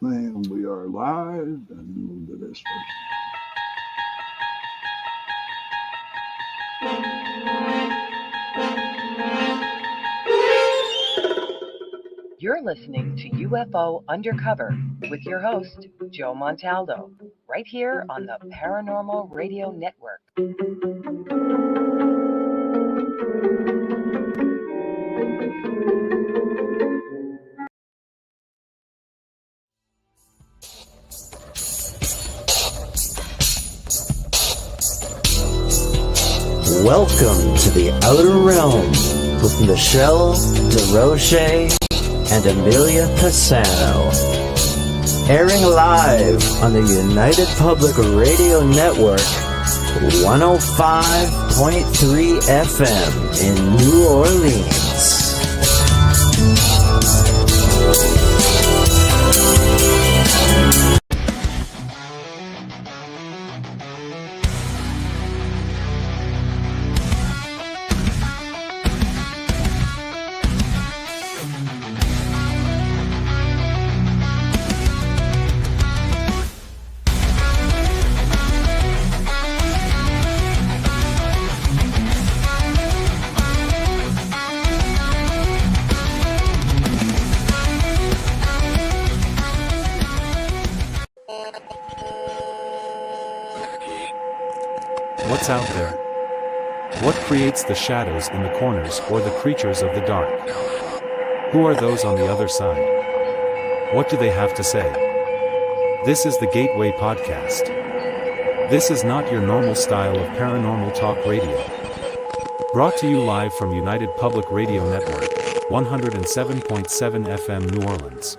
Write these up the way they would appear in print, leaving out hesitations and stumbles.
And we are live, and we'll do this first. You're listening to UFO Undercover with your host, Joe Montaldo, right here on the Paranormal Radio Network. Welcome to the Outer Realm with Michelle DeRoche and Amelia Pisano. Airing live on the United Public Radio Network, 105.3 FM in New Orleans. What's out there? What creates the shadows in the corners or the creatures of the dark? Who are those on the other side? What do they have to say? This is the Gateway Podcast. This is not your normal style of paranormal talk radio. Brought to you live from United Public Radio Network, 107.7 FM New Orleans.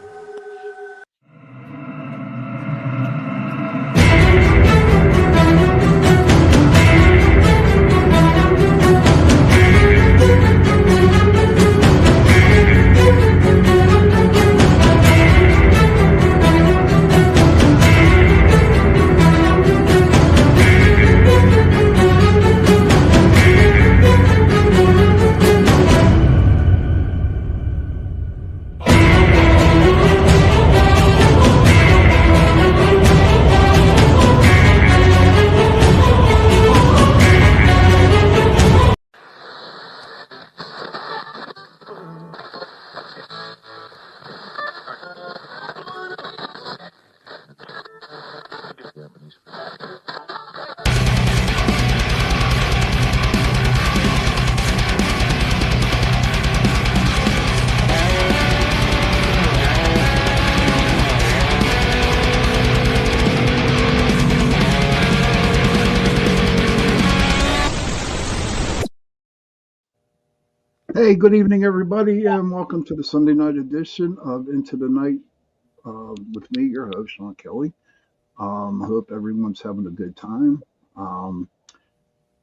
Hey, good evening, everybody, and welcome to the Sunday night edition of Into the Night with me, your host, Sean Kelly. I hope everyone's having a good time. And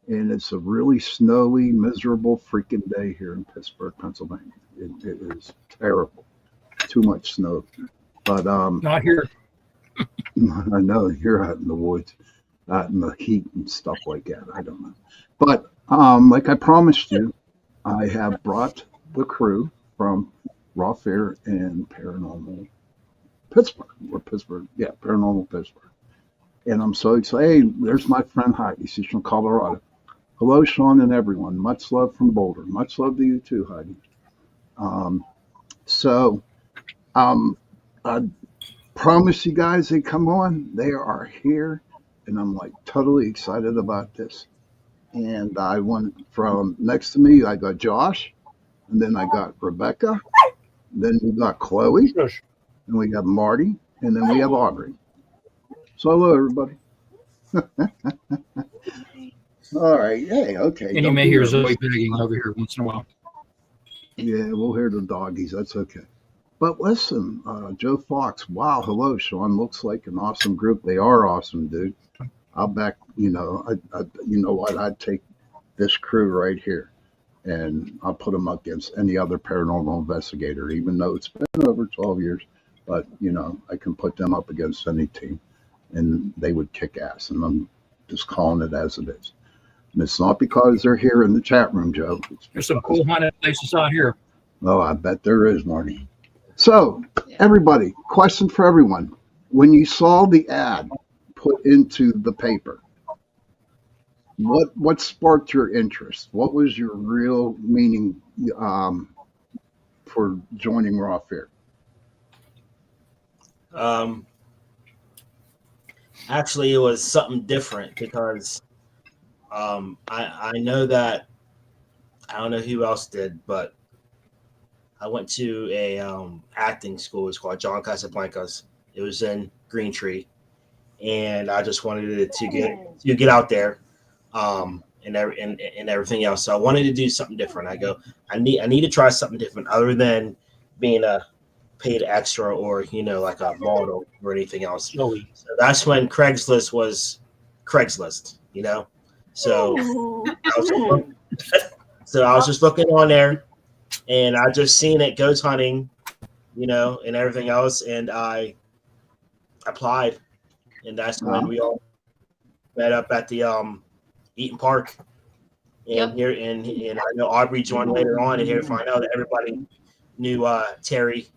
it's a really snowy, miserable freaking day here in Pittsburgh, Pennsylvania. It is terrible. Too much snow. But Not here. I know you're out in the woods, out in the heat and stuff like that. I don't know. But like I promised you, I have brought the crew from Raw Fear and Paranormal Pittsburgh, Paranormal Pittsburgh. And I'm so excited. Hey, there's my friend Heidi. She's from Colorado. Hello, Sean and everyone. Much love from Boulder. Much love to you too, Heidi. I promise you guys they come on. They are here, and I'm like totally excited about this. And I went from next to me, I got Josh, and then I got Rebecca, then we got Chloe, and we have Marty, and then we have Audrey. So hello, everybody. All right, hey, okay. And you may hear Zoe begging over here once in a while. Yeah, we'll hear the doggies. That's okay. But listen, Joe Fox, wow, hello, Sean. Looks like an awesome group. They are awesome, dude. I'll back, you know what? I'd take this crew right here and I'll put them up against any other paranormal investigator, even though it's been over 12 years. But, I can put them up against any team and they would kick ass. And I'm just calling it as it is. And it's not because they're here in the chat room, Joe. There's some cool haunted places out here. Oh, I bet there is, Marty. So, Everybody, question for everyone. When you saw the ad put into the paper, what sparked your interest? What was your real meaning for joining Raw Fear? Actually, it was something different because I know that I don't know who else did, but I went to a acting school. It's called John Casablancas. It was in Green Tree, and I just wanted it to get out there, and everything else. So I wanted to do something different. I need to try something different other than being a paid extra or like a model or anything else. So that's when Craigslist was Craigslist. So I was just looking on there, and I just seen it ghost hunting, and everything else, and I applied, and that's when we all met up at the Eaton Park, and here and I know Aubrey joined later on, and here to find out that everybody knew Terry.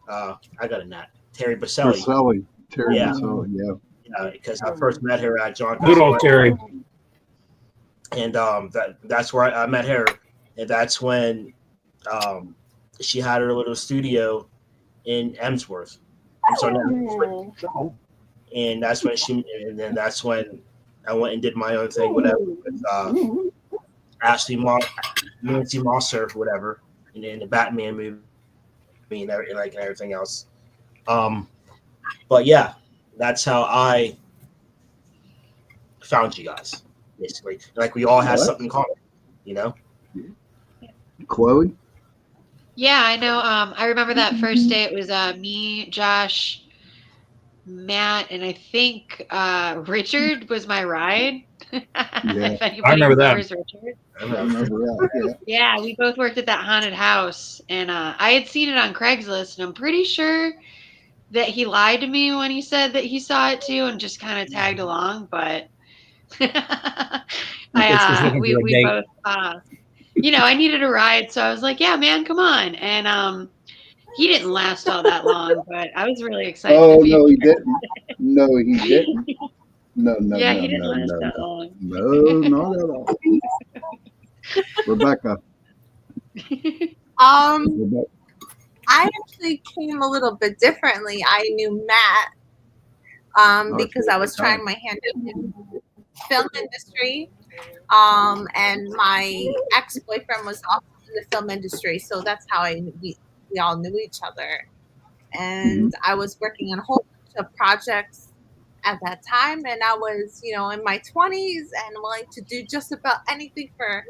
I got a nat. Terry Baselli. Terry Baselli, yeah. Because I first met her at John. Good old Terry. And that's where I met her, and that's when she had her little studio in Emsworth. And that's when that's when I went and did my own thing, whatever, with Nancy Moser, whatever, and then the Batman movie and everything else. But yeah, that's how I found you guys. Basically, like we all have something in common, Chloe? Yeah, I know. I remember that first day. It was me, Josh, Matt, and I think Richard was my ride. Yeah, I remember that. Richard. I remember that. Yeah, we both worked at that haunted house, and I had seen it on Craigslist, and I'm pretty sure that he lied to me when he said that he saw it too, and just kind of tagged along. But we both, I needed a ride, so I was like, "Yeah, man, come on!" And he didn't last all that long, but I was really excited. Oh no, he didn't. No, he didn't. No. Yeah, he didn't last that long. No, not at all. Rebecca. I actually came a little bit differently. I knew Matt because I was trying my hand in the film industry, and my ex-boyfriend was also in the film industry, so that's how we all knew each other. And I was working on a whole bunch of projects at that time, and I was, in my 20s and willing to do just about anything for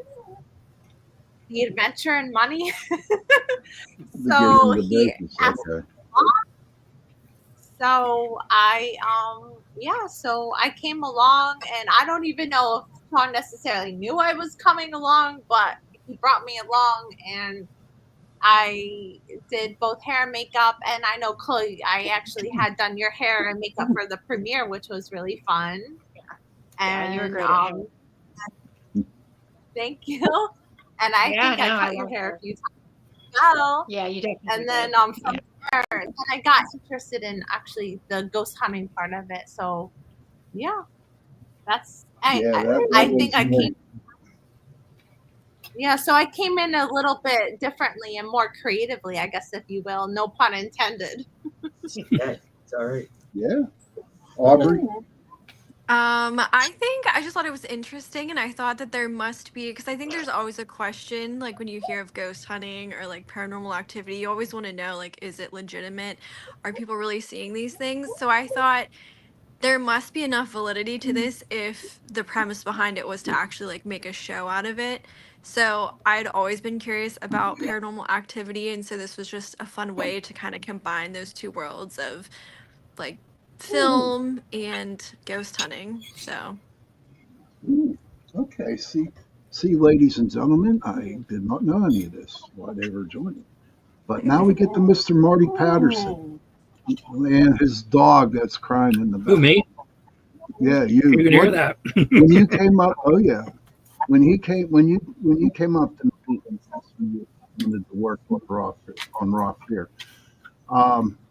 the adventure and money. So he asked me along. So I came along, and I don't even know if Sean necessarily knew I was coming along, but he brought me along, and I did both hair and makeup. And I know, Chloe, I actually had done your hair and makeup for the premiere, which was really fun. And you were great. Thank you. And I think I cut your hair a few times as well. Yeah, you did. And then from there, then I got interested in actually the ghost hunting part of it. So yeah, that's I think I came. Yeah, so I came in a little bit differently and more creatively, I guess, if you will. No pun intended. Yeah, it's all right. Yeah. Aubrey? I think I just thought it was interesting, and I thought that there must be, because I think there's always a question, like when you hear of ghost hunting or like paranormal activity, you always want to know, like, is it legitimate? Are people really seeing these things? So I thought there must be enough validity to this if the premise behind it was to actually like make a show out of it. So I'd always been curious about paranormal activity, and so this was just a fun way to kind of combine those two worlds of like film and ghost hunting. So Okay, see, ladies and gentlemen, I did not know any of this while they were joining. But now we get to Mr. Marty Patterson and his dog that's crying in the back. Who, me? Yeah, you. You can hear that. When you came up, oh yeah, when you came up to me and asked me if you wanted to work on Raw Fear,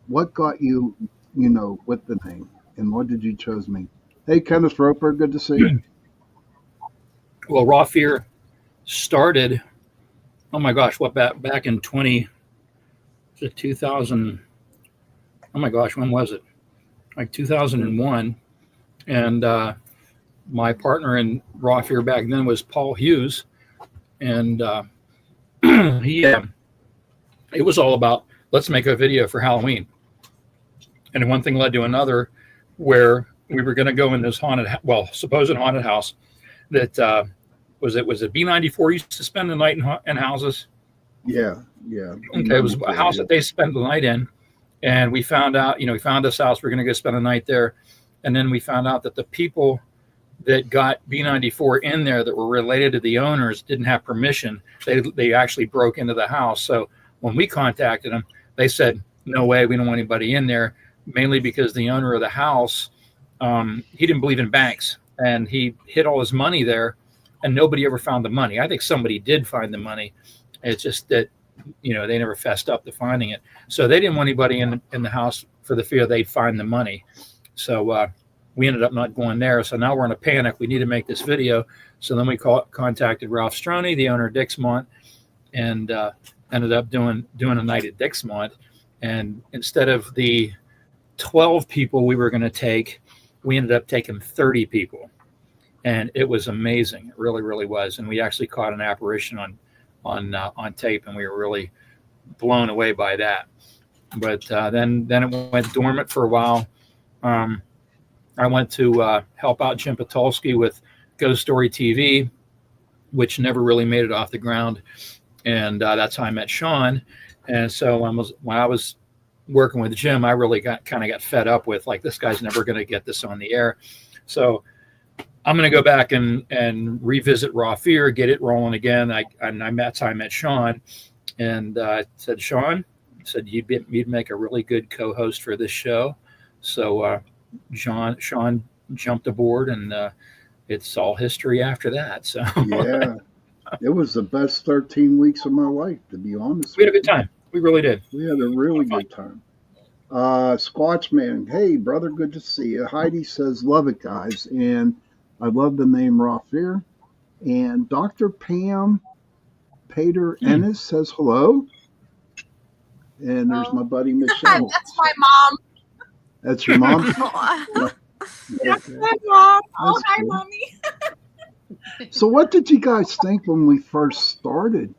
what got you, you know, with the name, and what did you choose me? Hey, Kenneth Roper, good to see you. Well, Raw Fear started, oh my gosh, what, back in 2000, oh my gosh, when was it? Like 2001. And my partner in Raw Fear back then was Paul Hughes. And it was all about, let's make a video for Halloween. And one thing led to another, where we were going to go in this supposed haunted house that was it B94 used to spend the night in houses. Yeah. Okay, it was a house that they spent the night in, and we found out, we found this house. We're going to go spend the night there, and then we found out that the people that got B94 in there that were related to the owners didn't have permission. They actually broke into the house. So when we contacted them, they said, no way, we don't want anybody in there, mainly because the owner of the house, he didn't believe in banks, and he hid all his money there, and nobody ever found the money. I think somebody did find the money. It's just that, they never fessed up to finding it. So they didn't want anybody in the house for the fear they'd find the money. So we ended up not going there. So now we're in a panic. We need to make this video. So then we contacted Ralph Stroney, the owner of Dixmont, and ended up doing a night at Dixmont. And instead of the 12 people we were going to take, we ended up taking 30 people. And it was amazing. It really, really was. And we actually caught an apparition on tape, and we were really blown away by that. But then it went dormant for a while. I went to help out Jim Patulski with Ghost Story TV, which never really made it off the ground. And that's how I met Sean. And so when I was working with Jim, I really got fed up with, like, this guy's never going to get this on the air. So I'm going to go back and revisit Raw Fear, get it rolling again. That's how I met Sean, and I said, Sean, you'd make a really good co-host for this show. So Sean jumped aboard, and it's all history after that. So yeah, it was the best 13 weeks of my life, to be honest. We had a good time. We really did. We had a really good time. Squatchman, hey brother, good to see you. Heidi says, love it, guys, and I love the name Raw Fear. And Dr. Pam Pater Ennis says hello. And there's my buddy Michelle. That's my mom. That's your mom? That's my mom. Oh, hi, cool. Mommy. So what did you guys think when we first started?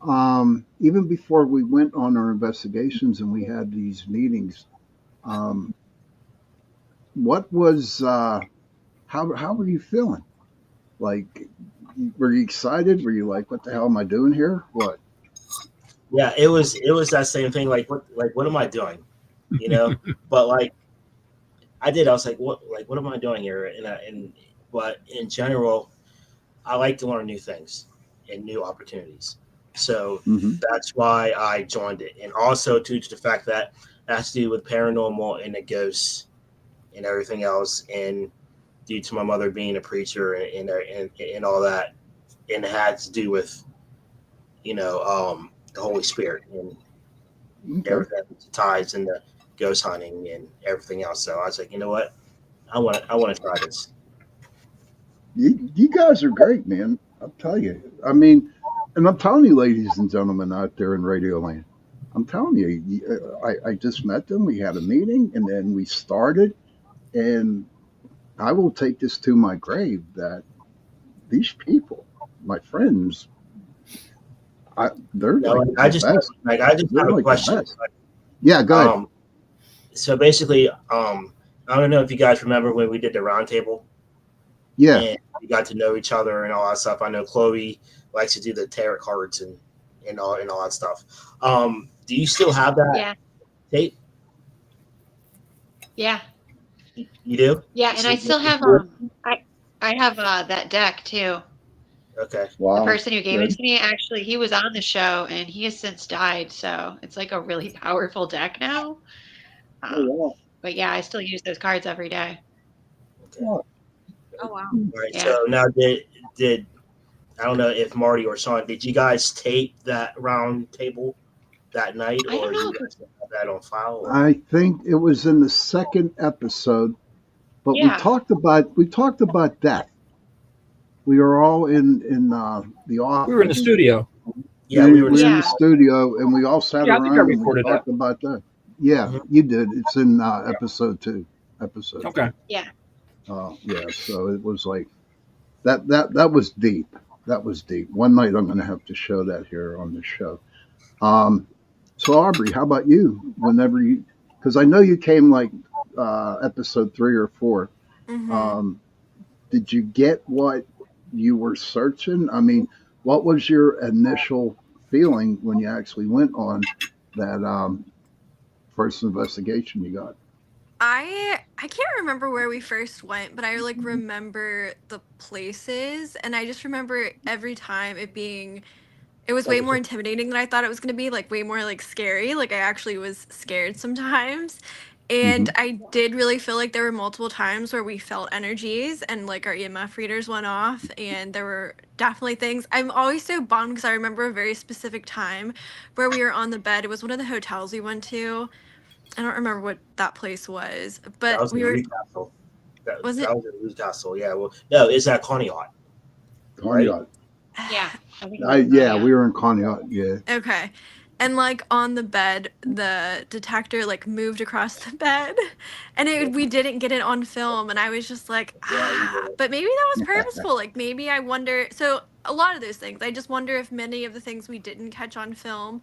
Even before we went on our investigations and we had these meetings, what was, how were you feeling? Like, were you excited? Were you like, what the hell am I doing here? What? Yeah, it was that same thing. Like, what am I doing? But like, I was like, what am I doing here? But in general, I like to learn new things and new opportunities. So that's why I joined it. And also to the fact that it has to do with paranormal and the ghosts and everything else. And due to my mother being a preacher and all that, and it had to do with, the Holy Spirit and everything that ties into ghost hunting and everything else. So I was like, you know what? I want to try this. You guys are great, man. I'll tell you. I mean, and I'm telling you, ladies and gentlemen out there in Radio Land, I'm telling you, I just met them. We had a meeting, and then we started. And I will take this to my grave that these people, my friends, they're like I just have a question. Yeah, go ahead. So basically, I don't know if you guys remember when we did the round table. Yeah. And we got to know each other and all that stuff. I know Chloe likes to do the tarot cards and all that stuff. Do you still have that tape? Yeah. You do? Yeah, and I still have I have that deck too. Okay. Wow. The person who gave it to me, actually, he was on the show and he has since died. So it's like a really powerful deck now. But yeah, I still use those cards every day. Okay. Oh wow. All right. Yeah. So now did I don't know if Marty or Sean, did you guys tape that round table? that night, I or don't do know. you guys have that on file? Or? I think it was in the second episode, but we Yeah. talked about death. We were all in the office. We were in the studio. Yeah, we were. in the Yeah. studio, and we all sat Yeah, I think I around and we recorded that. talked about that. Yeah, Mhm. you did. It's in episode 2. Okay. Yeah. So it was like that was deep. That was deep. One night I'm going to have to show that here on the show. So Aubrey, how about you? Whenever you, because I know you came like episode 3 or 4. Mhm. Did you get what you were searching? I mean, what was your initial feeling when you actually went on that first investigation you got? I can't remember where we first went, but I like remember the places, and I just remember every time it was way more intimidating than I thought it was going to be, like way more like scary. Like I actually was scared sometimes. And I did really feel like there were multiple times where we felt energies and like our EMF readers went off, and there were definitely things. I'm always so bummed because I remember a very specific time where we were on the bed. It was one of the hotels we went to. I don't remember what that place was, That but was in we were, Newcastle. That was was it? in Newcastle. Yeah. Well, no, it's at Conneaut. Conneaut. Yeah. I think it was We were in Conneaut. Yeah. Okay. And like on the bed, the detector like moved across the bed, and we didn't get it on film, and I was just like, but maybe that was purposeful. Like maybe I wonder. So a lot of those things, I just wonder if many of the things we didn't catch on film,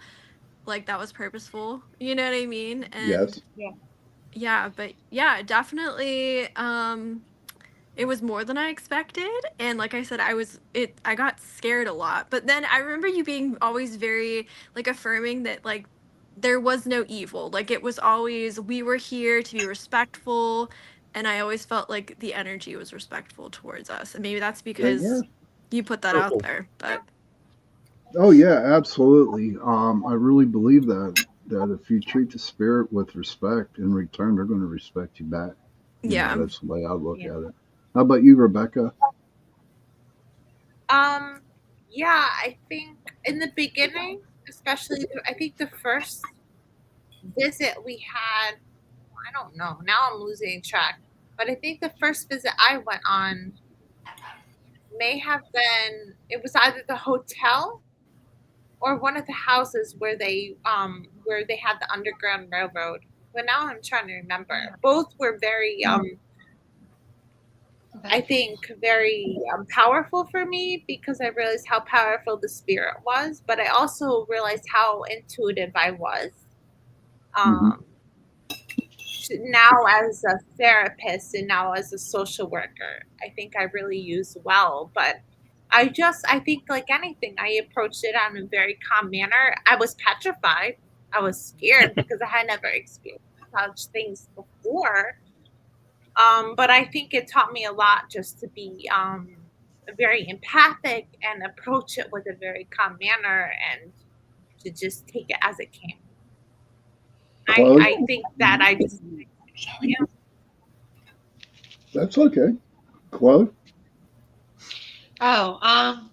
like that was purposeful. You know what I mean? And Yes. yeah, but yeah, definitely. It was more than I expected, and like I said, I got scared a lot. But then I remember you being always very like affirming that like there was no evil. Like it was always we were here to be respectful, and I always felt like the energy was respectful towards us. And maybe that's because you put that out there. But Oh yeah, absolutely. I really believe that if you treat the spirit with respect, in return they're going to respect you back. Yeah. That's the way I look at it. How about you, Rebecca? Yeah, I think in the beginning, especially, I think the first visit we had, I don't know, now I'm losing track, but I think the first visit I went on may have been, it was either the hotel or one of the houses where they had the Underground Railroad. But now I'm trying to remember. Both were very I think very powerful for me, because I realized how powerful the spirit was, but I also realized how intuitive I was. Now as a therapist and now as a social worker, I think I really use well, but I think like anything, I approached it on a very calm manner. I was petrified. I was scared because I had never experienced such things before. But I think it taught me a lot just to be very empathic and approach it with a very calm manner and to just take it as it came. I think that I just... Yeah. That's okay. Claude? Oh,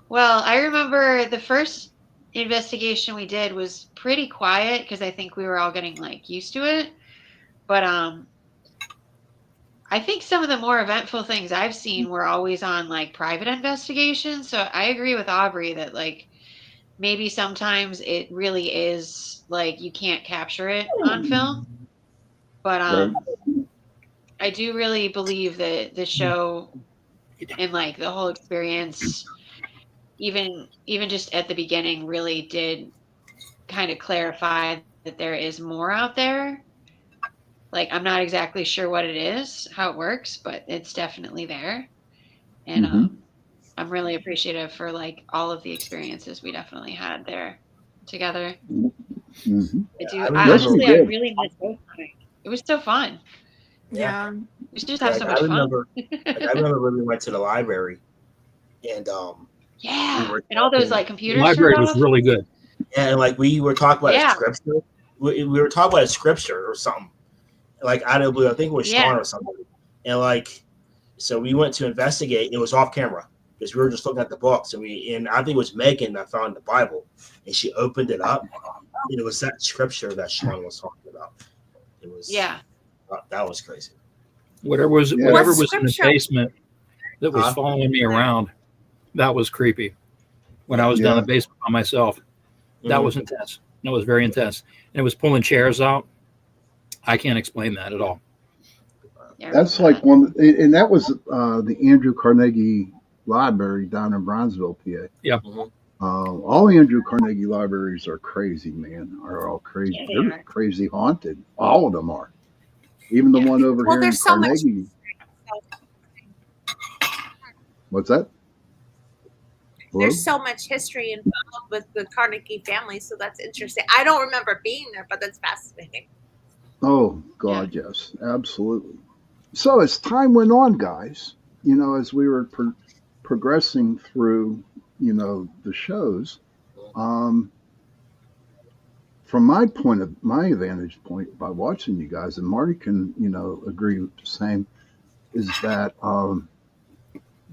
well, I remember the first investigation we did was pretty quiet because I think we were all getting like used to it. But I think some of the more eventful things I've seen were always on like private investigations. So I agree with Aubrey that like maybe sometimes it really is like you can't capture it on film. But I do really believe that the show and like the whole experience, even just at the beginning, really did kind of clarify that there is more out there. Like, I'm not exactly sure what it is, how it works, but it's definitely there. And I'm really appreciative for like all of the experiences we definitely had there together. I do. I really miss ghost hunting. It was so fun. Yeah. We should just have so much fun. I remember when we went to the library, and and all those like computers. The library was really good. Yeah, and like we were talking about a scripture. We were talking about a scripture or something. Like out of the blue, I think it was Sean or something. And like, so we went to investigate. It was off camera. because we were just looking at the books, and I think it was Megan that found the Bible, and she opened it up, and it was that scripture that Sean was talking about. It was that was crazy. Whatever was in the basement that was following me around, that was creepy. When I was down in the basement by myself, that was intense. That was very intense, and it was pulling chairs out. I can't explain that at all. That's like one, and that was the Andrew Carnegie Library down in Bronzeville, PA. Yeah. All Andrew Carnegie libraries are crazy, man. Are all crazy. Yeah, They're crazy haunted. All of them are. Even the one over here in Carnegie. What's that? Hello? There's so much history involved with the Carnegie family, so that's interesting. I don't remember being there, but that's fascinating. Oh, God, yes. Absolutely. So as time went on, guys, as we were progressing through, the shows, from my vantage point by watching you guys, and Marty can, agree with the same, is that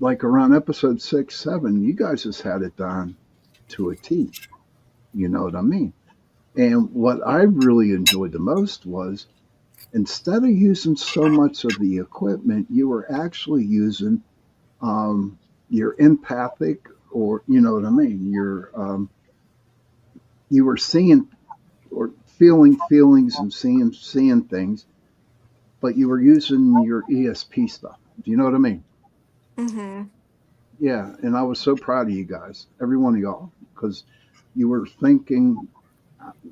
like around episode 6, 7, you guys just had it down to a T. You know what I mean? And what I really enjoyed the most was, instead of using so much of the equipment, you were actually using your empathic, or you know what I mean. You were seeing or feeling feelings and seeing things, but you were using your ESP stuff. Do you know what I mean? Mm-hmm. Yeah, and I was so proud of you guys, every one of y'all, because you were thinking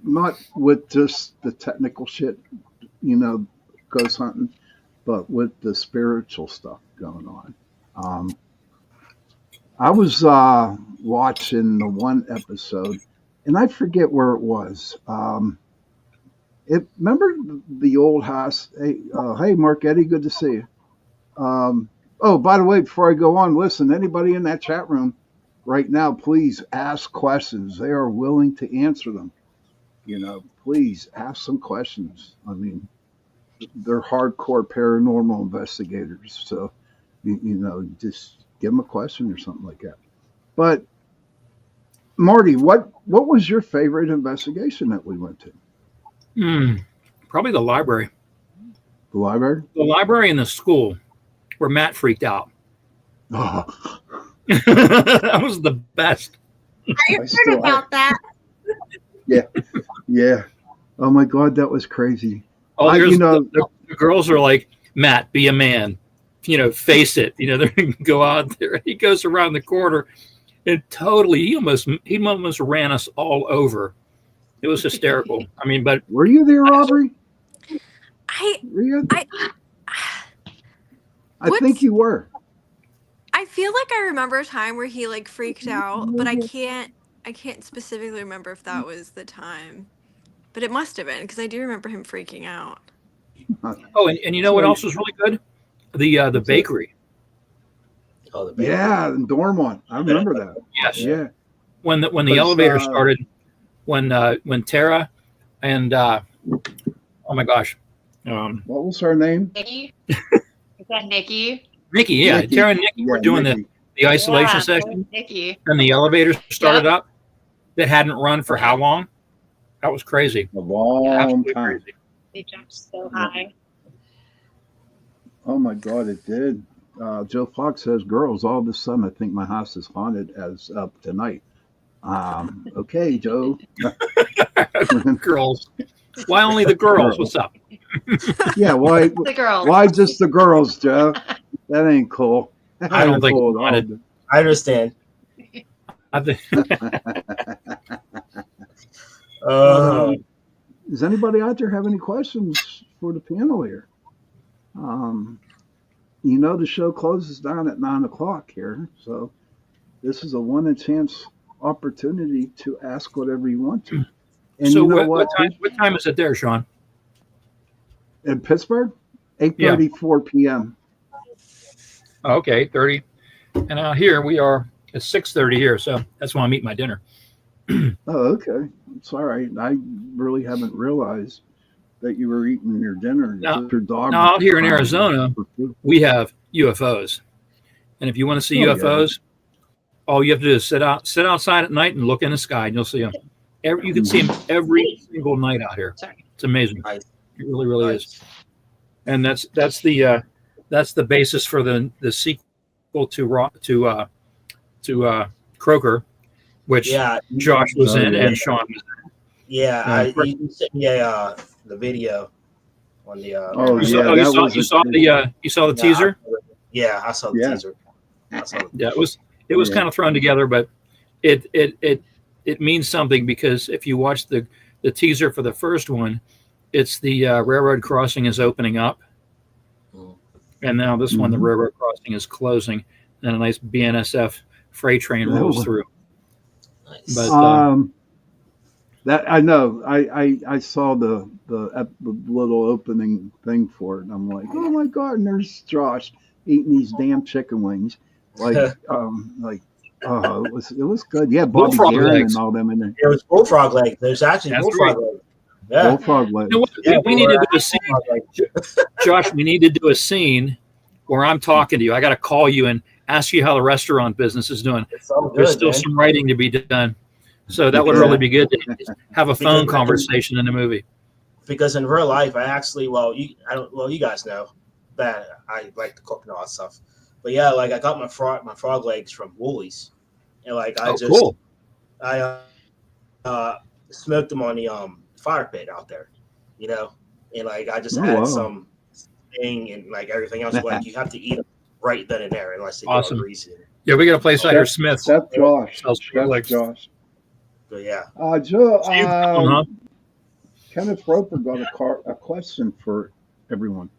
not with just the technical shit, ghost hunting, but with the spiritual stuff going on. I was watching the one episode, and I forget where it was. Remember the old house? Hey, Mark Eddie, good to see you. Oh, by the way, before I go on, listen, anybody in that chat room right now, please ask questions. They are willing to answer them. Please ask some questions. I mean, they're hardcore paranormal investigators. So, just give them a question or something like that. But Marty, what was your favorite investigation that we went to? Probably the library. The library? The library and the school where Matt freaked out. Oh. That was the best. I heard about that. Yeah. Oh my God, that was crazy. Oh, the girls are like, Matt, be a man. Face it. They go out there. He goes around the corner, and totally, he almost ran us all over. It was hysterical. I mean, but were you there, Aubrey? I think you were. I feel like I remember a time where he freaked out, but I can't specifically remember if that was the time. But it must have been, because I do remember him freaking out. Oh, and you know what else was really good? The bakery. Oh, the bakery. Yeah, the dorm one. I remember that. Yes. Yeah. When the elevator started, when Tara and oh my gosh, what was her name? Nikki. Is that Nikki? Nikki, yeah. Nikki. Tara and Nikki were doing the isolation section. Nikki. And the elevator started up. That hadn't run for how long? That was crazy. A long time. Crazy. They jumped so high. Oh my God, it did. Joe Fox says, girls, all of a sudden I think my house is haunted as of tonight. Okay, Joe. Girls. Why only the girls? What's up? Yeah, why The girls. Why just the girls, Joe? That ain't cool. I don't think it's haunted. I understand. Does anybody out there have any questions for the panel here? The show closes down at 9:00 here, so this is a one-chance opportunity to ask whatever you want to. And so you know what time is it there, Sean? In Pittsburgh? 8:34 p.m. Okay, 30. And here we are. It's 6:30 here, so that's when I'm eating my dinner. Oh, okay. It's all right. I really haven't realized that you were eating your dinner. Now, your dog out here in Arizona, we have UFOs. And if you want to see UFOs, All you have to do is sit outside at night and look in the sky, and you'll see them. You can see them every single night out here. Sorry. It's amazing. Nice. It really, really Nice. is. And that's the basis for the sequel to Croaker, which Josh was in and Sean was in. Yeah, you sent me the video on the. You saw the teaser. Yeah, I saw the teaser. Yeah, it was kind of thrown together, but it means something, because if you watch the teaser for the first one, it's the railroad crossing is opening up, and now this one, the railroad crossing is closing, and a nice BNSF freight train rolls through. Nice. But that I know. I saw the little opening thing for it, and I'm like, oh my god! And there's Josh eating these damn chicken wings, it was good. Yeah, Bobby Darin and all them in there. It was bullfrog leg. There's actually bullfrog leg. Yeah. Bullfrog leg. You know what? We need to do a scene, Josh. We need to do a scene where I'm talking to you. I got to call you and ask you how the restaurant business is doing. There's still some writing to be done, so that would really be good to have a phone conversation in the movie. Because in real life, I actually, you guys know that I like to cook and all that stuff. But yeah, I got my frog legs from Woolies, and I smoked them on the fire pit out there, and I just had some thing and everything else. You have to eat them right then and there, unless they get greasy. Yeah, we got a place out here, Smith's. That's Josh. That's Josh. But yeah, Joe. Kenneth Roper got a question for everyone.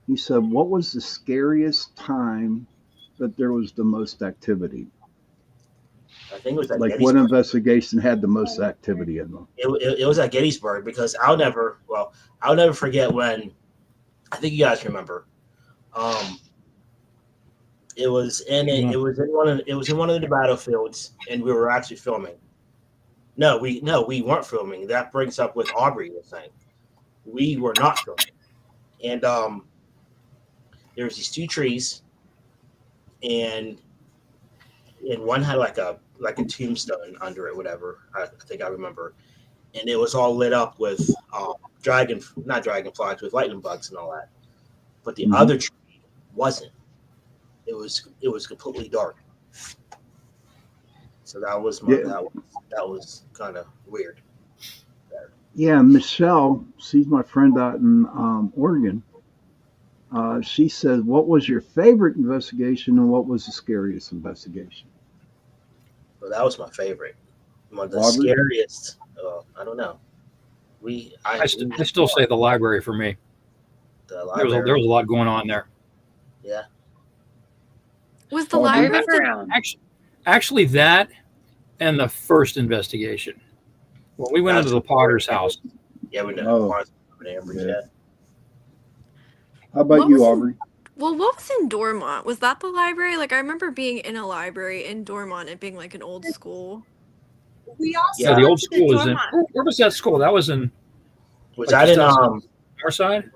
He said, what was the scariest time that there was the most activity? I think it was at what investigation had the most activity in them? It was at Gettysburg, because I'll never forget when, I think you guys remember, it was in one of the battlefields, and we were actually filming. No, we weren't filming. That brings up what Aubrey was saying. We were not filming, and there was these two trees, and one had like a tombstone under it, whatever. I think I remember, and it was all lit up with not dragonflies, with lightning bugs and all that. But the other tree wasn't. It was completely dark. So that was that was kind of weird. Yeah, Michelle, she's my friend out in Oregon. She said, what was your favorite investigation and what was the scariest investigation? Well, that was my favorite. The scariest, I don't know. I still say the library for me. The library. There was a lot going on there. Yeah. Was the library actually that and the first investigation? When we went into the Potter's house. Yeah, we know. Yeah. How about you, Aubrey? Well, what was in Dormont? Was that the library? I remember being in a library in Dormont and being an old school. We also the old school was in. Where was that school? That was in. Was that in our side?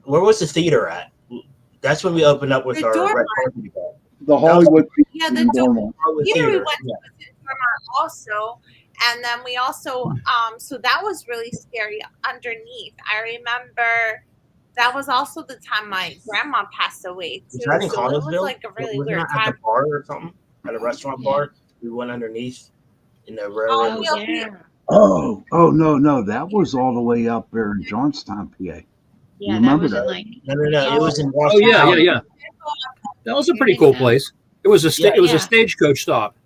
Where was the theater at? That's when we opened up with our red carpet. The Hollywood. Yeah, the Dormont theater we went to was in Dormont also. And then we also, so that was really scary underneath. I remember that was also the time my grandma passed away too. Was that in so it was a really weird time. At the bar or something? At a restaurant bar? We went underneath in the railroad. Oh, no. That was all the way up there in Johnstown, PA. Yeah, you remember that that? No. It was in Washington. Oh, yeah. That was a pretty cool place. It was a stagecoach stop.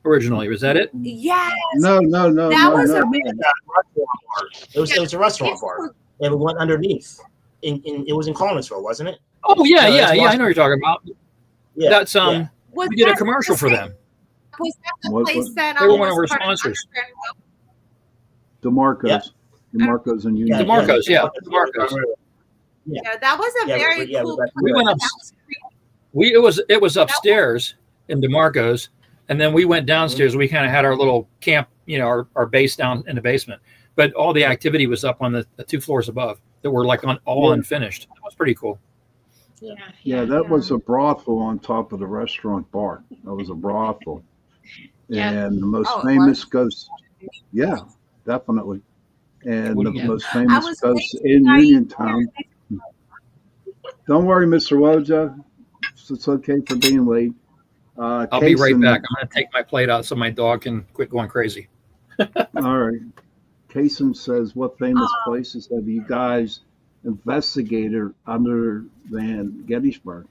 Originally, was that it? Yes. No. That was a It was a restaurant bar, and we went underneath. It was in Collinsville, wasn't it? Oh yeah. I know what you're talking about. Yeah, that's we did a commercial for them. Was that the place that they were one of our sponsors? DeMarco's, DeMarco's and Union. DeMarco's, DeMarco's. Yeah, that was a very cool. We went up. It was upstairs in DeMarco's. And then we went downstairs. We kind of had our little camp, our base down in the basement. But all the activity was up on the 2 floors above that were all unfinished. That was pretty cool. Yeah, that was a brothel on top of the restaurant bar. That was a brothel. Yeah. And the most Oh, it famous was? ghost, yeah, definitely. And the Yeah. most I famous was ghost in thinking, Uniontown. Don't worry, Mr. Wojo. It's okay for being late. I'll be right back. Kaysen, I'm going to take my plate out so my dog can quit going crazy. all right. Kaysen says, what famous places have you guys investigated other than Gettysburg?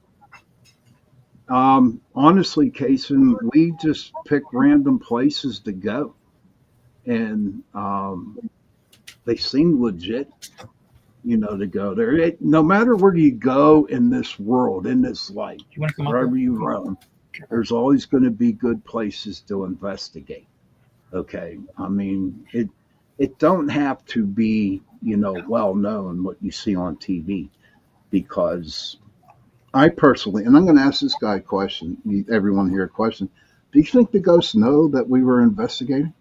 Honestly, Kaysen, we just pick random places to go. And they seem legit, to go there. No matter where you go in this world, in this life, You want to come up wherever here? you roam, there's always going to be good places to investigate. Okay, I mean it don't have to be well known what you see on TV, because I personally, and I'm going to ask this guy a question, everyone here a question. Do you think the ghosts know that we were investigating?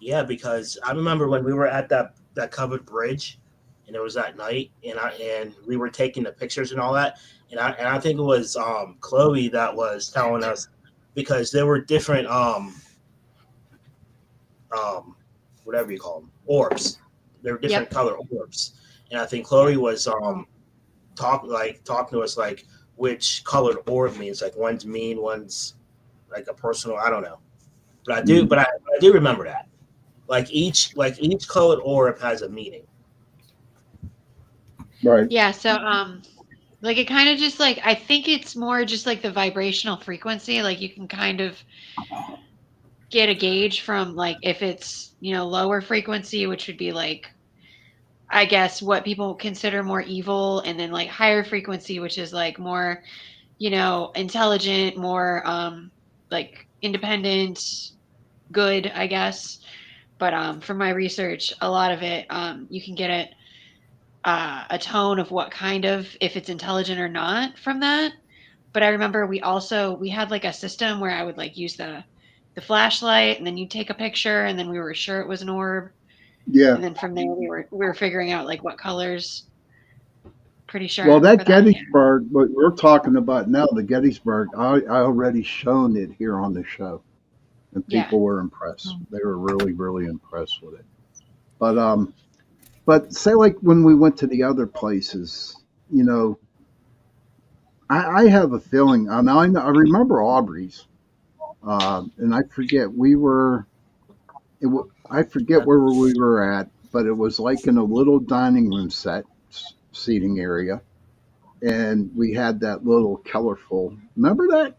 Yeah, because I remember when we were at that covered bridge, and it was at night, and we were taking the pictures and all that, and I think it was Chloe that was telling us, because there were different whatever you call them, orbs. There were different color orbs, and I think Chloe was talking to us like which colored orb means. Like one's mean, one's like a personal. I don't know, but I do remember that. Like each colored orb has a meaning. Right. Yeah, so like it kind of just like I think it's more just like the vibrational frequency. Like you can kind of get a gauge from like if it's, lower frequency, which would be like I guess what people consider more evil, and then like higher frequency, which is like more, intelligent, more like independent, good, I guess. But from my research, a lot of it you can get it a tone of what kind of, if it's intelligent or not from that. But I remember we had like a system where I would like use the flashlight, and then you take a picture, and then we were sure it was an orb, Yeah. and then from there we were figuring out like what colors. Pretty sure I Well, remember that that. Yeah. Gettysburg, what we're talking about now, the Gettysburg, I already shown it here on the show, and Yeah. people were impressed. They were really, really impressed with it. But say like when we went to the other places, I have a feeling. I remember Aubrey's, and I forget I forget where we were at, but it was like in a little dining room set seating area, and we had that little colorful. Remember that?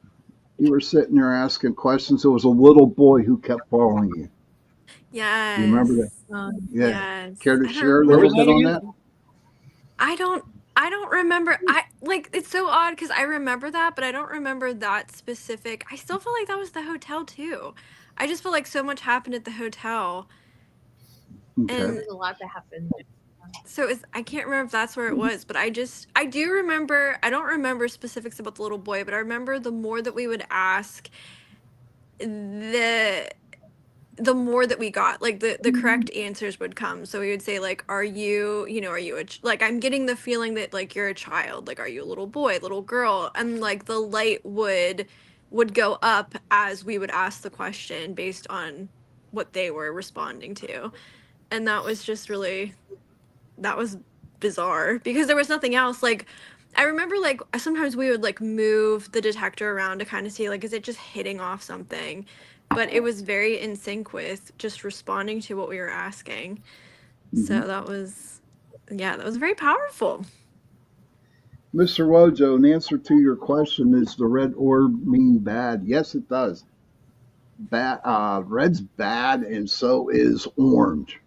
You were sitting there asking questions. There was a little boy who kept following you. You remember that? Yes. Yeah. Yes. Care to I share a don't Where little was bit that on again? that? I don't I don't remember. I like it's so odd because I remember that, but I don't remember that specific. I still feel like that was the hotel too. I just feel like so much happened at the hotel. Okay. And There's a lot that happened. so I can't remember if that's where it was, but I do remember. I don't remember specifics about the little boy, but I remember the more that we would ask, the the more that we got, like the correct answers would come. So we would say like, are you, are you like, I'm getting the feeling that like you're a child, like are you a little boy, little girl, and like the light would go up as we would ask the question based on what they were responding to. And that was just really, that was bizarre because there was nothing else. Like I remember like sometimes we would like move the detector around to kind of see like, is it just hitting off something? But it was very in sync with just responding to what we were asking. So that was very powerful. Mr. Wojo, in answer to your question, is the red orb mean bad? Yes, it does. Bad. Red's bad, and so is orange.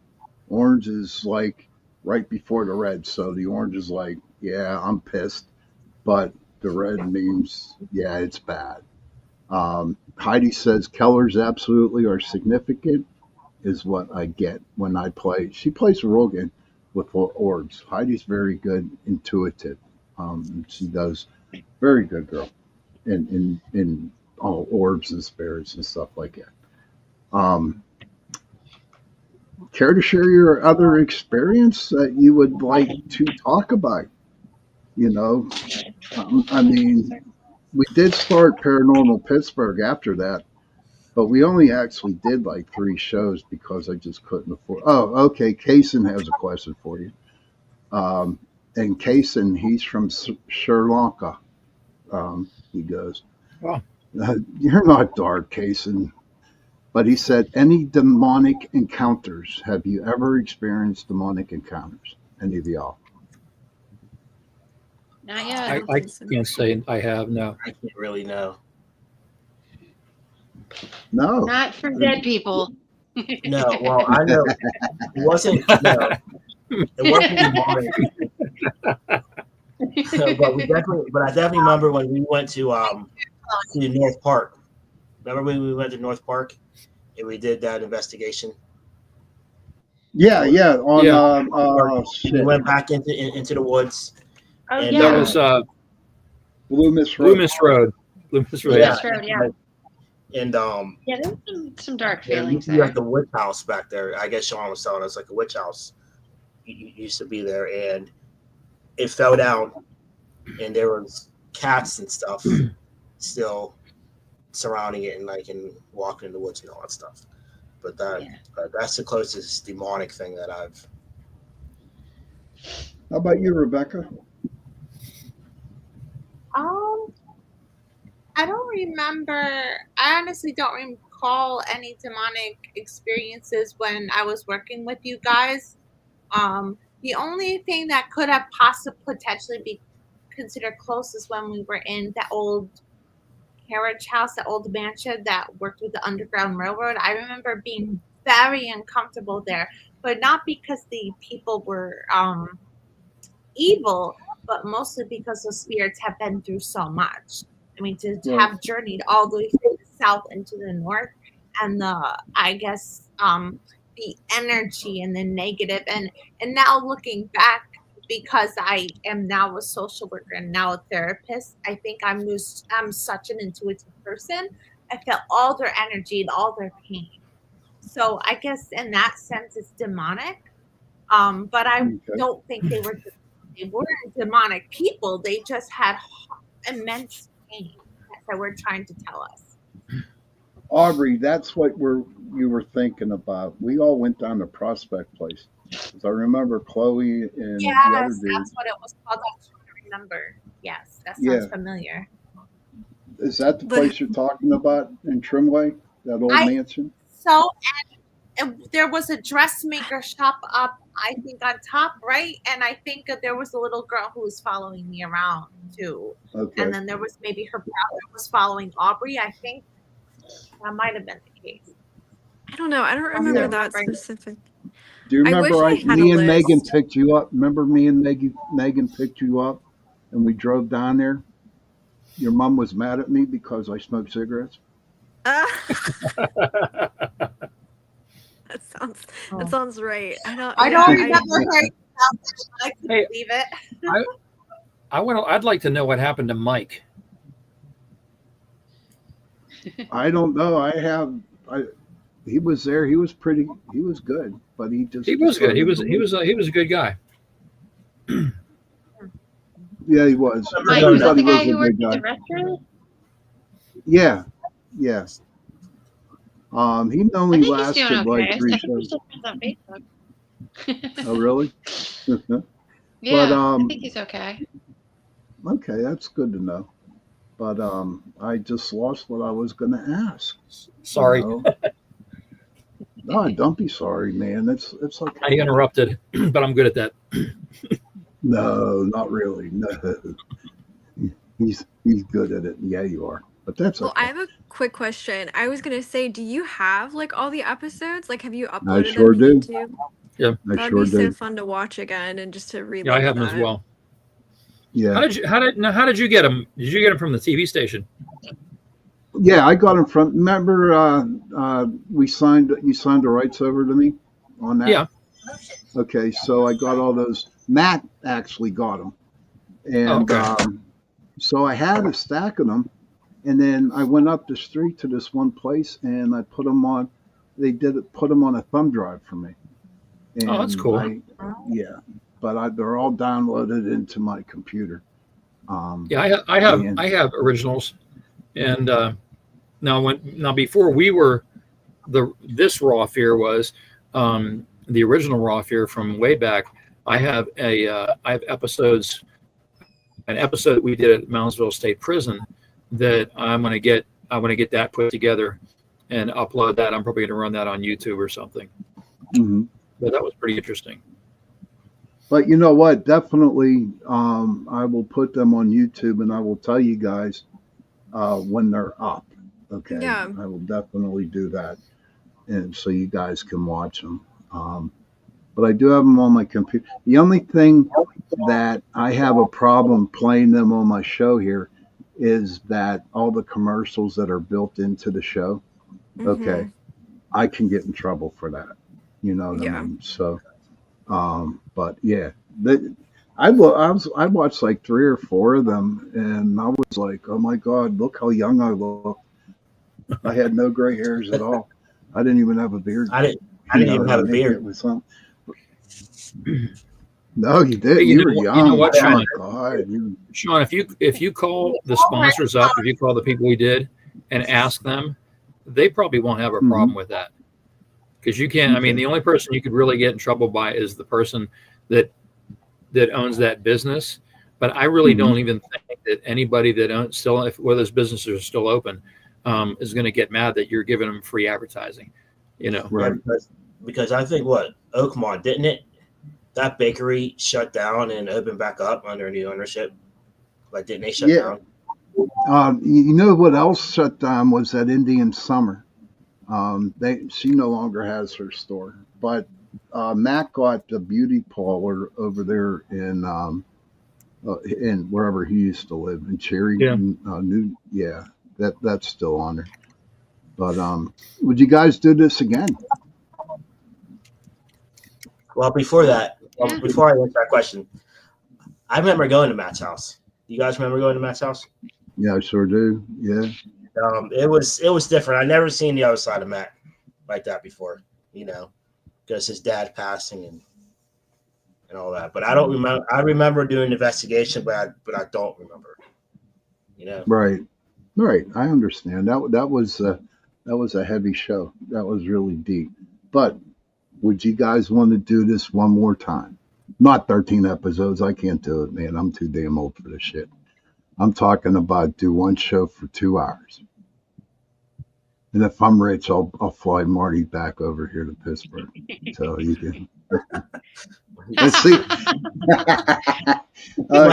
Orange is like right before the red, so the orange is like, yeah, I'm pissed, but the red means, yeah, it's bad. Heidi says colors absolutely are significant, is what I get when I play. She plays real good with orbs. Heidi's very good, intuitive. She does very good, girl, in all orbs and spirits and stuff like that. Care to share your other experience that you would like to talk about? You know, I mean, we did start Paranormal Pittsburgh after that, but we only actually did like 3 shows because I just couldn't afford. Oh, okay. Kaysen has a question for you. Um, and Kaysen, he's from Sri Lanka. He goes, Wow. You're not dark, Kaysen. But he said, any demonic encounters? Have you ever experienced demonic encounters? Any of y'all? Not yet. I can't say I have, no. I can't really know. No. Not from dead people. No, well, I know it wasn't. No, it wasn't demonic. But I definitely remember when we went to North Park. Remember when we went to North Park and we did that investigation? Yeah. On we went back into the woods. Oh, and, yeah. That was Loomis Road. Loomis Road. Loomis Road. Loomis Road, yeah. And yeah, there's some dark you feelings see there. like the witch house back there. I guess Sean was telling us like a witch house used to be there, and it fell down, and there was cats and stuff still surrounding it and walking in the woods and all that stuff. But that's the closest demonic thing that I've. How about you, Rebecca? I don't remember. I honestly don't recall any demonic experiences when I was working with you guys. The only thing that could have potentially be considered close is when we were in that old carriage house, that old mansion that worked with the Underground Railroad. I remember being very uncomfortable there, but not because the people were evil, but mostly because the spirits have been through so much. I mean, to have journeyed all the way from the south into the north, and the energy and the negative, and now looking back, because I am now a social worker and now a therapist, I think I'm such an intuitive person. I felt all their energy and all their pain. So I guess in that sense, it's demonic. But I don't think they weren't demonic people. They just had immense pain that we're trying to tell us. Aubrey, that's what you were thinking about. We all went down to Prospect Place. I remember Chloe and the other dude. That's what it was called. I'm trying to remember. Yes, that sounds familiar. Is that the place you're talking about in Trimway? That old mansion? So, and there was a dressmaker shop up, I think, on top, right? And I think there was a little girl who was following me around too. Okay. And then there was maybe her brother was following Aubrey. I think that might have been the case. I don't know. I don't remember that specific. Do you remember me and Megan picked you up? Remember me and Megan picked you up and we drove down there? Your mom was mad at me because I smoked cigarettes. That sounds right. I don't remember her. I couldn't believe it. I'd like to know what happened to Mike. I don't know. He was there. He was good, but he was good. He was a good guy. Yeah, he was. Mike, was that the guy who worked at the restaurant? Yeah. Yes. He only lasted like 3 shows. Oh, really? Yeah, but, I think he's okay. Okay, that's good to know. But I just lost what I was going to ask. Sorry. You know? No, don't be sorry, man. It's okay. I interrupted, but I'm good at that. No, not really. No, he's good at it. Yeah, you are. But that's okay. Well, I have a quick question. I was gonna say, do you have like all the episodes? Like, have you uploaded I sure them do. to YouTube? Yeah, That'd be so fun to watch again and just to relive. Yeah, I have them as well. Yeah. How did you get them? Did you get them from the TV station? Yeah, I got them from. Remember, you signed the rights over to me on that. Yeah. Okay, so I got all those. Matt actually got them, and so I had a stack of them, and then I went up the street to this one place, and I put them on. They put them on a thumb drive for me. And that's cool. Yeah, but they're all downloaded into my computer. Yeah, I have originals, and now before we were this Raw Fear was the original Raw Fear from way back. I have episodes, an episode that we did at Moundsville State Prison that I want to get that put together and upload that. I'm probably going to run that on YouTube or something. Mm-hmm. But that was pretty interesting. But you know what? Definitely, I will put them on YouTube, and I will tell you guys when they're up. Okay. Yeah. I will definitely do that, and so you guys can watch them. But I do have them on my computer. The only thing that I have a problem playing them on my show here is that all the commercials that are built into the show. Mm-hmm. Okay, I can get in trouble for that. You know what I mean? So. But yeah, I watched like 3 or 4 of them, and I was like, oh my God, look how young I look. I had no gray hairs at all. I didn't even have a beard. I didn't even have a beard. No, you did. You were young. You know what, Sean? God, Sean, if you call the sponsors up, if you call the people we did and ask them, they probably won't have a problem with that. Because you can't. I mean, the only person you could really get in trouble by is the person that owns that business. But I really don't even think that anybody that owns whether those businesses are still open, is going to get mad that you're giving them free advertising. You know, right? Because I think Oakmont, didn't it? That bakery shut down and opened back up under new ownership. Like, didn't they shut down? You know what else shut down was that Indian Summer. She no longer has her store, but Matt got the beauty parlor over there in wherever he used to live in Cherry. Yeah. That's still on there. But would you guys do this again? Well, before I answer that question, I remember going to Matt's house. Do you guys remember going to Matt's house? Yeah, I sure do. Yeah. It was different. I never seen the other side of Matt like that before, you know, because his dad passing and all that. But I don't remember. I remember doing the investigation, but I don't remember. You know. Right. I understand. That was a heavy show. That was really deep. But would you guys want to do this one more time? Not 13 episodes. I can't do it, man. I'm too damn old for this shit. I'm talking about do one show for 2 hours. And if I'm rich, I'll fly Marty back over here to Pittsburgh. So you can. Let's see.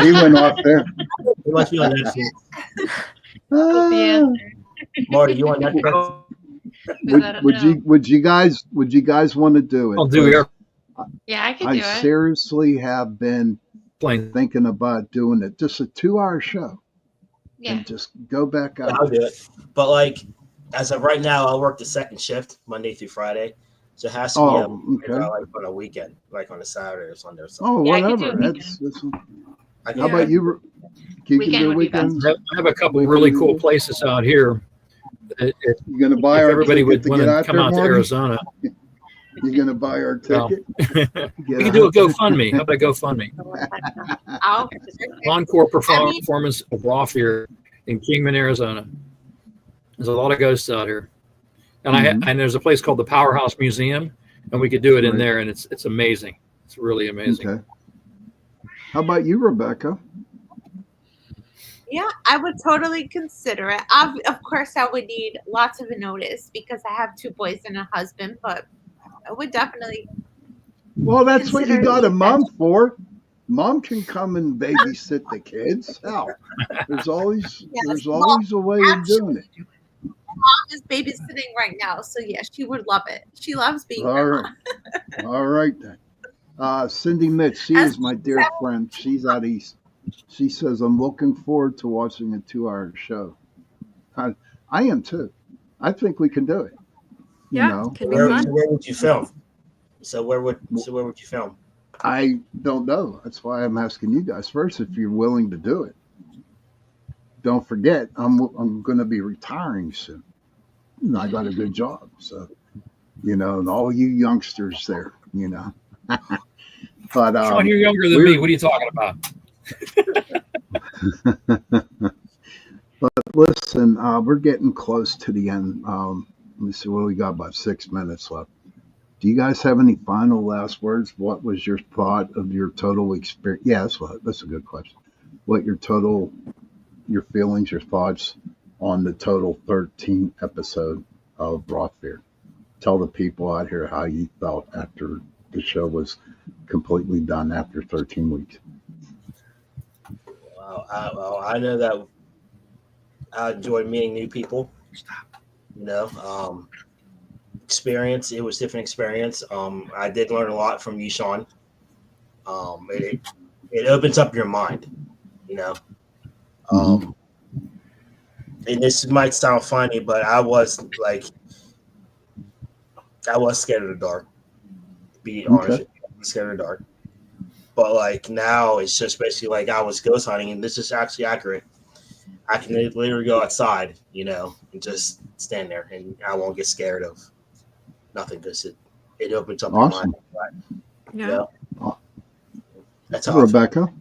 He went off there. He must be on Netflix. Marty, you on Netflix? Would you guys want to do it? I'll do it. Yeah, I can do it. I seriously have been thinking about doing it. Just a 2-hour show. Yeah. And just go back out. I'll do it. But like, as of right now, I'll work the second shift Monday through Friday. So it has to be like on a weekend, like on a Saturday or Sunday or something. Oh, whatever. How about you? You can do weekends. I have a couple of really cool places out here. You're going to buy our everybody ticket would want to come out to Arizona. You're going to buy our ticket? We can do a GoFundMe. How about a GoFundMe? Encore performance of Raw Fear in Kingman, Arizona. There's a lot of ghosts out here. And and there's a place called the Powerhouse Museum, and we could do it in there, and it's amazing. It's really amazing. Okay. How about you, Rebecca? Yeah, I would totally consider it. Of course, I would need lots of notice because I have 2 boys and a husband, but I would definitely. Well, that's what you got a mom for. Mom can come and babysit the kids. Hell, there's always a way of doing it. Mom is babysitting right now, so yeah, she would love it. She loves being all right. All right then. Cindy Mitch, she is my dear friend. She's out east. She says, I'm looking forward to watching a 2-hour show. I am too. I think we can do it. Can be fun. Where would you film? So where would you film? I don't know. That's why I'm asking you guys first if you're willing to do it. Don't forget, I'm going to be retiring soon. I got a good job, so and all you youngsters there, But Sean, you're younger than me. What are you talking about? But listen, we're getting close to the end. Let me see what we got. About 6 minutes left. Do you guys have any final last words? What was your thought of your total experience? Yeah, that's a good question. What your feelings, your thoughts on the total 13th episode of Raw Fear? Tell the people out here how you felt after the show was completely done after 13 weeks. Well, I know that I enjoyed meeting new people. You know, experience. It was a different experience. I did learn a lot from you, Sean. It opens up your mind. You know, and this might sound funny, but I was scared of the dark. To be honest, I was scared of the dark. But like now, it's just basically like I was ghost hunting, and this is actually accurate. I can literally go outside, you know, and just stand there, and I won't get scared of nothing because it opens up your mind. Yeah. You know? That's how Rebecca.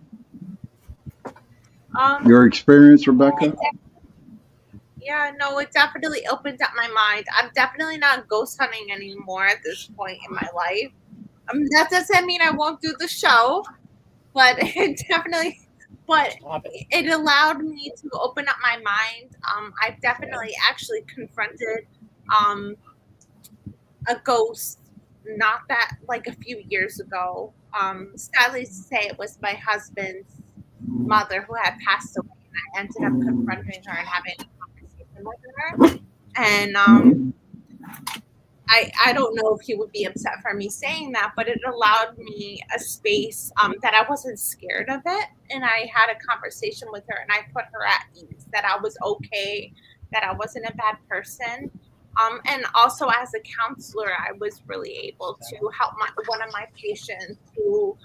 Your experience, Rebecca? Yeah, no, it definitely opened up my mind. I'm definitely not ghost hunting anymore at this point in my life. That doesn't mean I won't do the show, but it allowed me to open up my mind. I've definitely actually confronted a ghost, not that like a few years ago. Sadly to say, it was my husband's mother who had passed away, and I ended up confronting her and having a conversation with her. And I don't know if he would be upset for me saying that, but it allowed me a space that I wasn't scared of it. And I had a conversation with her, and I put her at ease that I was okay, that I wasn't a bad person. And also as a counselor, I was really able to help one of my patients who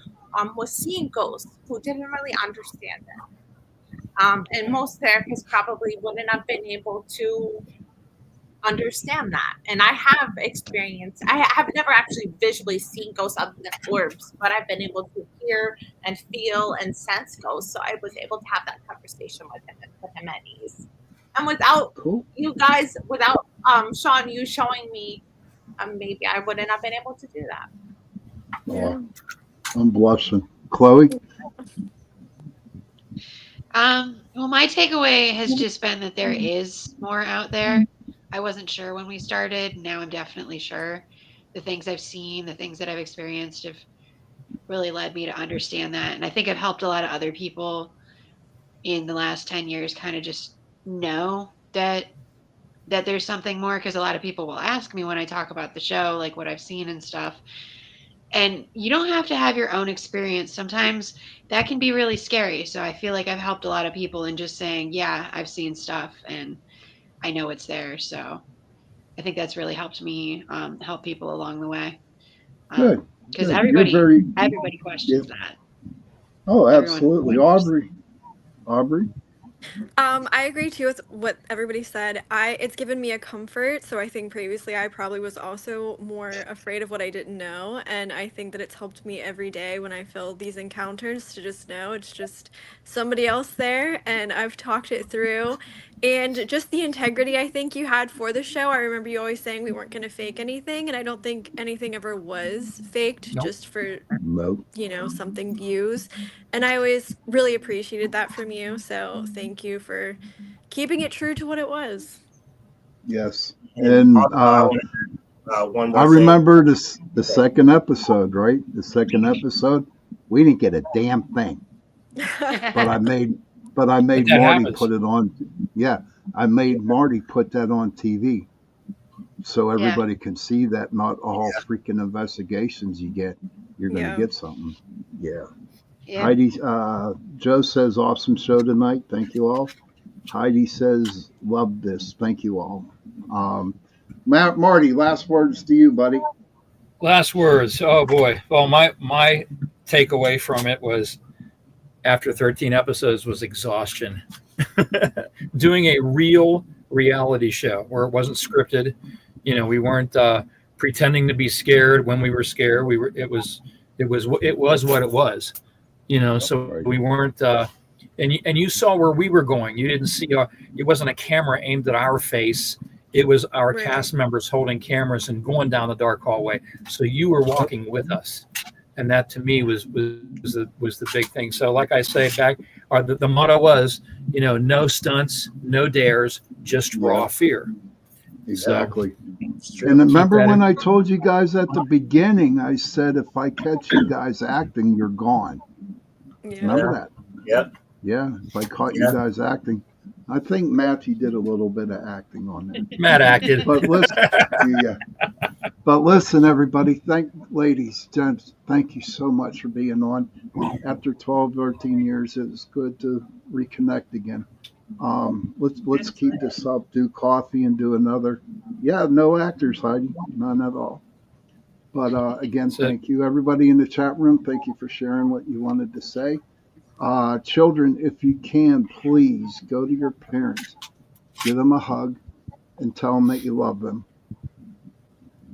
was seeing ghosts, who didn't really understand it. And most therapists probably wouldn't have been able to understand that. And I have experience. I have never actually visually seen ghosts other than orbs, but I've been able to hear and feel and sense ghosts. So I was able to have that conversation with him and put him at ease. And without you guys, without Sean, you showing me, maybe I wouldn't have been able to do that. Oh, I'm blushing. Chloe? Well, my takeaway has just been that there is more out there. I wasn't sure when we started. Now I'm definitely sure. The things I've seen, the things that I've experienced have really led me to understand that. And I think I've helped a lot of other people in the last 10 years kind of just know that there's something more, because a lot of people will ask me when I talk about the show, like what I've seen and stuff. And you don't have to have your own experience. Sometimes that can be really scary. So I feel like I've helped a lot of people in just saying, yeah, I've seen stuff and I know it's there. So I think that's really helped me help people along the way. Good. Because everybody questions that. Oh, absolutely. Aubrey? I agree too with what everybody said. It's given me a comfort. So I think previously I probably was also more afraid of what I didn't know, and I think that it's helped me every day when I feel these encounters to just know it's just somebody else there, and I've talked it through. And just the integrity I think you had for the show. I remember you always saying we weren't going to fake anything, and I don't think anything ever was faked. Nope. Just for Nope. something views. And I always really appreciated that from you. So thank you for keeping it true to what it was. Yes. And one more I remember the second episode, right? The second episode, we didn't get a damn thing. But I made Marty put it on. Yeah, I made Marty put that on TV, so everybody can see that not all freaking investigations you get, you're going to get something. Yeah. Heidi, Joe says awesome show tonight. Thank you all. Heidi says love this. Thank you all. Marty, last words to you, buddy. Last words. Oh boy. Well, my takeaway from it was, after 13 episodes, was exhaustion. Doing a real reality show where it wasn't scripted. We weren't pretending to be scared when we were scared. It was It was what it was, you know. So we weren't. And you saw where we were going. You didn't see. It wasn't a camera aimed at our face. It was our cast members holding cameras and going down the dark hallway. So you were walking with us, and that to me was the big thing. So like I say, the motto was, you know, no stunts, no dares, just raw fear. Exactly. So, and remember when I told you guys at the beginning, I said, if I catch you guys acting, you're gone. Yeah. Remember that? Yep. Yeah. If I caught you guys acting, I think Matthew did a little bit of acting on that. Matt acted. But listen, But listen, everybody, ladies, gents, thank you so much for being on. After 12, 13 years, it was good to reconnect again. Let's keep this up, do coffee and do another. Yeah, no actors, Heidi, none at all. But again, thank you, everybody in the chat room. Thank you for sharing what you wanted to say. Children, if you can, please go to your parents, give them a hug, and tell them that you love them.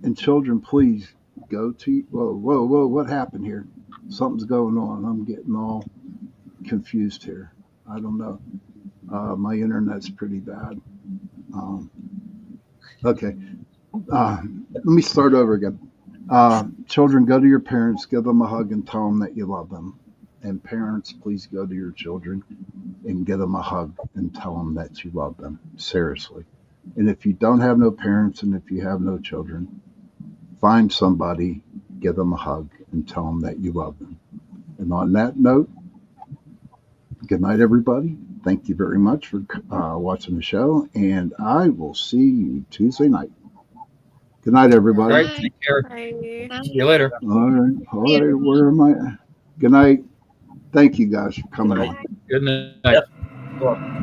And children, please go to. Whoa! What happened here? Something's going on. I'm getting all confused here. I don't know. My internet's pretty bad. Okay. Let me start over again. Children, go to your parents, give them a hug, and tell them that you love them. And parents, please go to your children and give them a hug and tell them that you love them. Seriously. And if you don't have no parents and if you have no children, find somebody, give them a hug, and tell them that you love them. And on that note, good night, everybody. Thank you very much for watching the show, and I will see you Tuesday night. Good night, everybody. All right, take care. Bye. See you later. All right. Where am I? Good night. Thank you guys for coming on. Good night. Yep. Cool.